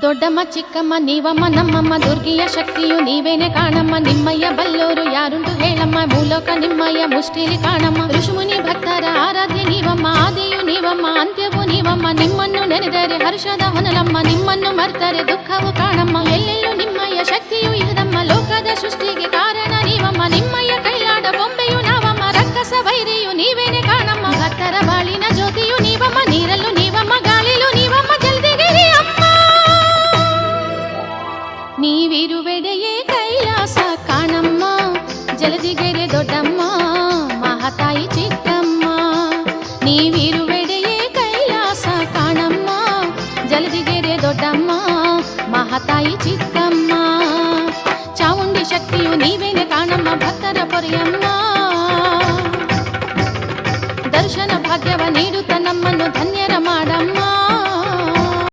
ದೊಡ್ಡಮ್ಮ ಚಿಕ್ಕಮ್ಮ ನೀವಮ್ಮ ನಮ್ಮಮ್ಮ ದುರ್ಗಿಯ ಶಕ್ತಿಯು ನೀವೇನೆ ಕಾಣಮ್ಮ. ನಿಮ್ಮಯ್ಯ ಬಲ್ಲೋರು ಯಾರುಂಟು ಹೇಳಮ್ಮ, ಭೂಲೋಕ ನಿಮ್ಮಯ್ಯ ಮುಷ್ಟಿಲಿ ಕಾಣಮ್ಮ. ಋಷಿಮುನಿ ಭಕ್ತರ ಆರಾಧ್ಯ ನೀವಮ್ಮ, ಆದಿಯು ನೀವಮ್ಮ, ಅಂತ್ಯವೂ ನೀವಮ್ಮ. ನಿಮ್ಮನ್ನು ನೆನೆದರೆ ಹರ್ಷದ ಹೊನಲಮ್ಮ, ನಿಮ್ಮನ್ನು ಮರ್ತರೆ ದುಃಖವು ಕಾಣಮ್ಮ. ಎಲ್ಲೆಲ್ಲೂ ನಿಮ್ಮಯ್ಯ ಶಕ್ತಿಯು ಇಹದಮ್ಮ, ಲೋಕದ ಸೃಷ್ಟಿಗೆ ಕಾರಣ ನೀವಮ್ಮ. ನಿಮ್ಮಯ್ಯ ಕೈಲಾಡ ಬೊಂಬೆಯು ನಾವಮ್ಮ, ರಕ್ಕಸ ವೈರಿಯು ನೀವೇನೆ ಕಾಣಮ್ಮ. ಭಕ್ತರ ಬಾಳಿನ ಜ್ಯೋತಿಯು ನೀವಮ್ಮ, ನೀರಲ್ಲೂ ನೀವಮ್ಮ, ಗಾಳಿಲೂ ನೀವಮ್ಮ, ಜಲ್ದಿಗಿರಿ ಅಮ್ಮ. ನೀವಿರುವೆಡೆಯೇ ಕೈಲಾಸ ಕಾಣಮ್ಮ, ಜಲದಿಗೆರೆ ದೊಡ್ಡಮ್ಮ, ಮಹಾತಾಯಿ ಚಿಕ್ಕಮ್ಮ. ನೀವಿರುವೆಡೆಯೇ ಕೈಲಾಸ ಕಾಣಮ್ಮ, ಜಲದಿಗೆರೆ ದೊಡ್ಡಮ್ಮ, ಮಹಾತಾಯಿ ಚಿಕ್ಕಮ್ಮ. ಚಾಮುಂಡಿ ಶಕ್ತಿಯು ನೀವೇನೆ ಕಾಣಮ್ಮ, ಭಕ್ತರ ಪೊರೆಯಮ್ಮ. ದರ್ಶನ ಭಾಗ್ಯವ ನೀಡುತ್ತ ನಮ್ಮನ್ನು ಧನ್ಯರ ಮಾಡಮ್ಮ.